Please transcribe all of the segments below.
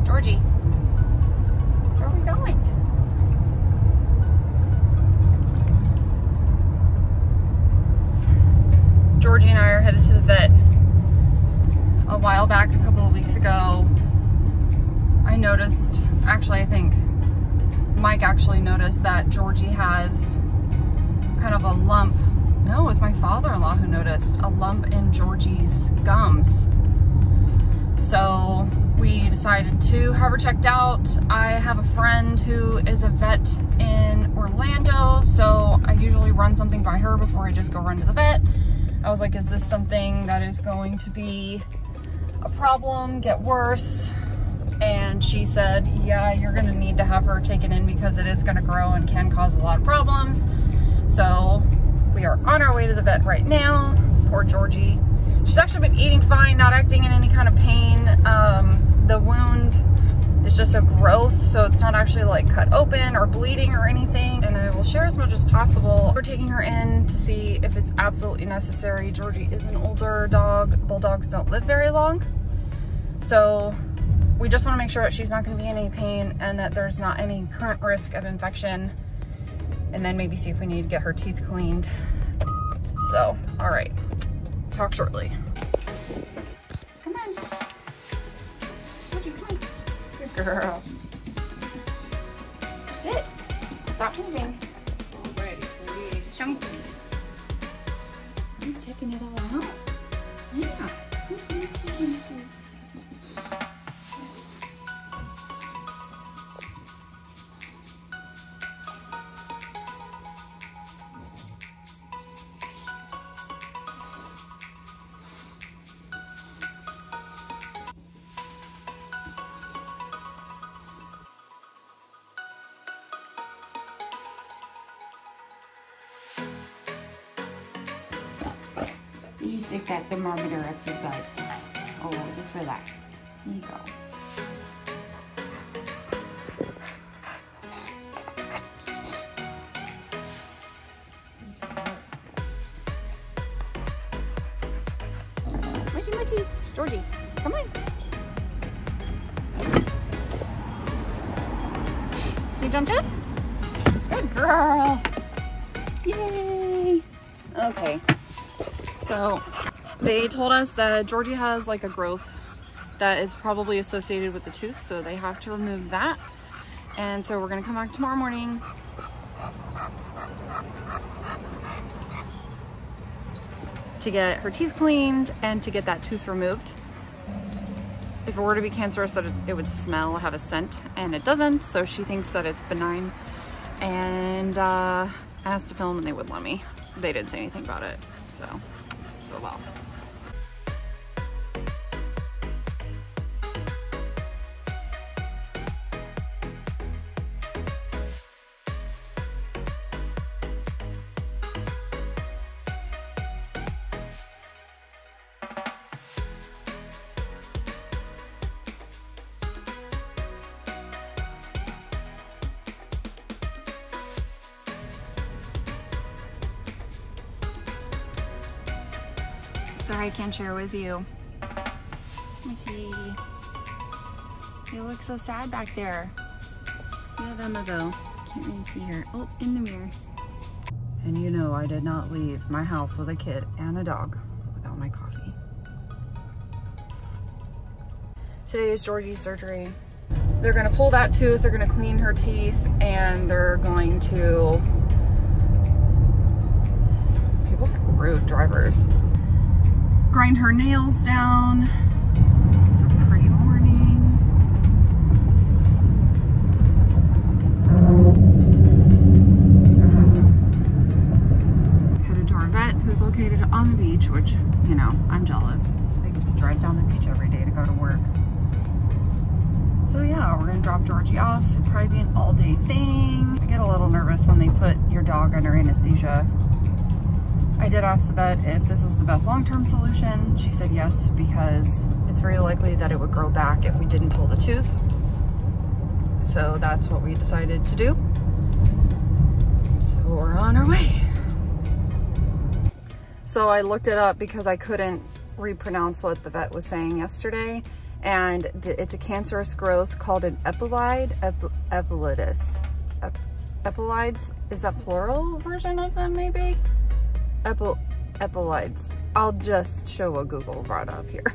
Georgie, where are we going? Georgie and I are headed to the vet. A while back, a couple of weeks ago, I noticed, actually I think Mike actually noticed that Georgie has kind of a lump. No, it was my father-in-law who noticed a lump in Georgie's gums. So we decided to have her checked out. I have a friend who is a vet in Orlando, so I usually run something by her before I just go run to the vet. I was like, is this something that is going to be a problem, get worse? And she said, yeah, you're gonna need to have her taken in because it is gonna grow and can cause a lot of problems. So we are on our way to the vet right now. Poor Georgie. She's actually been eating fine, not acting in any kind of pain. The wound is just a growth, so it's not actually like cut open or bleeding or anything. And I will share as much as possible. We're taking her in to see if it's absolutely necessary. Georgie is an older dog. Bulldogs don't live very long. So we just want to make sure that she's not going to be in any pain and that there's not any current risk of infection. And then maybe see if we need to get her teeth cleaned. So, all right. Talk shortly. Come on. Georgie, come on. Good girl. Sit. Stop moving. All ready for me. Chunky. I'm checking it all out. Yeah. You stick that thermometer up your butt. Oh, just relax. Here you go. Mushy, mushy. Georgie, come on. You jumped up? Good girl. Yay. Okay. So they told us that Georgie has like a growth that is probably associated with the tooth, so they have to remove that. And so we're gonna come back tomorrow morning to get her teeth cleaned and to get that tooth removed. If it were to be cancerous, that it would smell, have a scent, and it doesn't, so she thinks that it's benign. And I asked to film and they wouldn't let me. They didn't say anything about it, so. Oh well. Sorry I can't share with you. Let me see. You look so sad back there. You have Emma though. Can't really see her. Oh, in the mirror. And you know I did not leave my house with a kid and a dog without my coffee. Today is Georgie's surgery. They're gonna pull that tooth, they're gonna clean her teeth, and they're going to... People get rude, drivers. Grind her nails down. It's a pretty morning. Headed to our vet, who's located on the beach, which, you know, I'm jealous. They get to drive down the beach every day to go to work. So yeah, we're gonna drop Georgie off. It'll probably be an all-day thing. I get a little nervous when they put your dog under anesthesia. I did ask the vet if this was the best long-term solution. She said yes, because it's very likely that it would grow back if we didn't pull the tooth. So that's what we decided to do. So we're on our way. So I looked it up because I couldn't repronounce what the vet was saying yesterday. and it's a cancerous growth called an Epulis. Epulides, is that plural version of them maybe? Epulides. I'll just show what Google brought up here.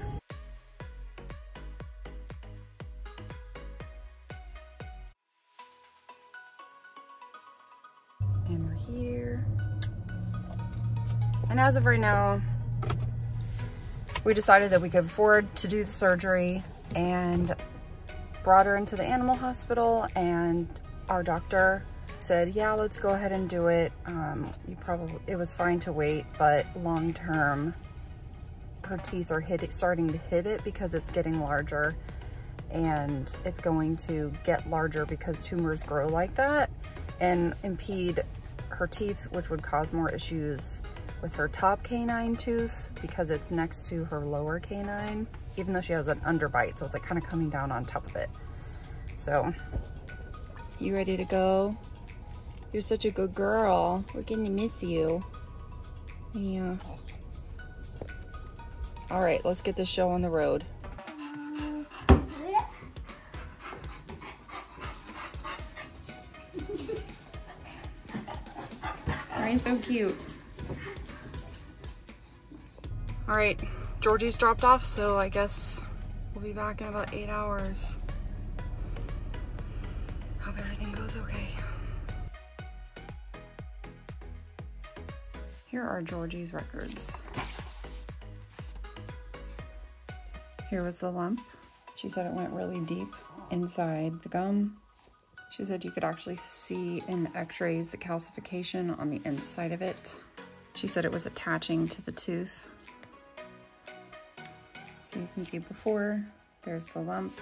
And we're here. And as of right now, we decided that we could afford to do the surgery and brought her into the animal hospital, and our doctor said, yeah, let's go ahead and do it. It was fine to wait, but long term, her teeth are starting to hit it because it's getting larger, and it's going to get larger because tumors grow like that and impede her teeth, which would cause more issues with her top canine tooth because it's next to her lower canine, even though she has an underbite, so it's like kind of coming down on top of it. So, you ready to go? You're such a good girl. We're getting to miss you. Yeah. All right, let's get this show on the road. Ryan's so cute. All right, Georgie's dropped off, so I guess we'll be back in about 8 hours. Hope everything goes okay. Here are Georgie's records. Here was the lump. She said it went really deep inside the gum. She said you could actually see in the x-rays the calcification on the inside of it. She said it was attaching to the tooth. So you can see before, there's the lump.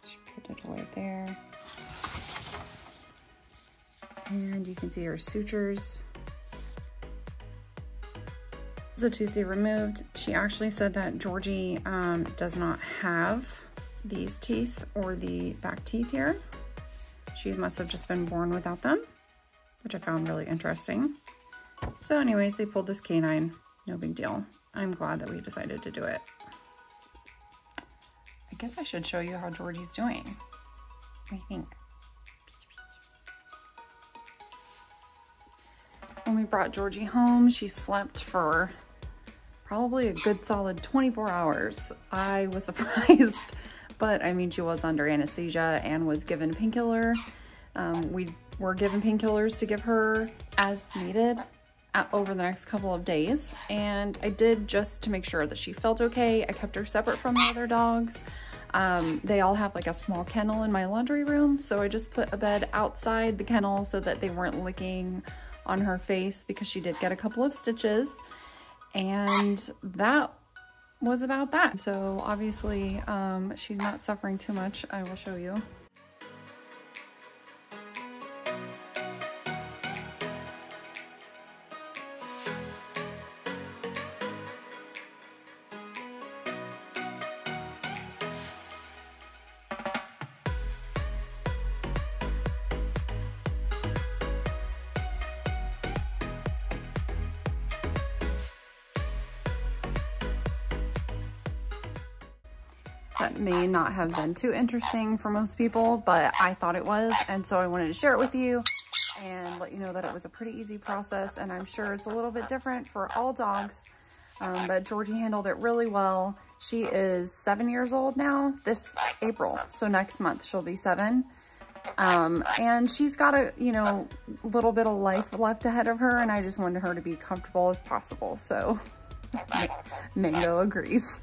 She put it away there. And you can see her sutures. The tooth they removed. She actually said that Georgie does not have these teeth or the back teeth here. She must have just been born without them, which I found really interesting. So anyways, they pulled this canine. No big deal. I'm glad that we decided to do it. I guess I should show you how Georgie's doing. What do you think? When we brought Georgie home, she slept for probably a good solid 24 hours. I was surprised, but I mean, she was under anesthesia and was given painkiller. We were given painkillers to give her as needed over the next couple of days. And I did just to make sure that she felt okay. I kept her separate from the other dogs. They all have like a small kennel in my laundry room. So I just put a bed outside the kennel so that they weren't licking on her face, because she did get a couple of stitches, and that was about that. So obviously she's not suffering too much. I will show you. That may not have been too interesting for most people, but I thought it was, and so I wanted to share it with you and let you know that it was a pretty easy process, and I'm sure it's a little bit different for all dogs, but Georgie handled it really well. She is 7 years old now, this April, so next month she'll be 7. And she's got a, little bit of life left ahead of her, and I just wanted her to be comfortable as possible, so Mango agrees.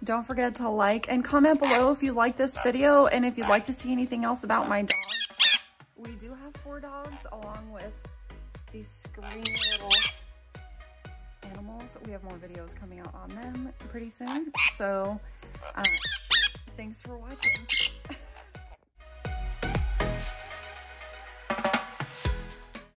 Don't forget to like and comment below if you like this video and if you'd like to see anything else about my dogs. We do have 4 dogs along with these screamy little animals. We have more videos coming out on them pretty soon. So thanks for watching.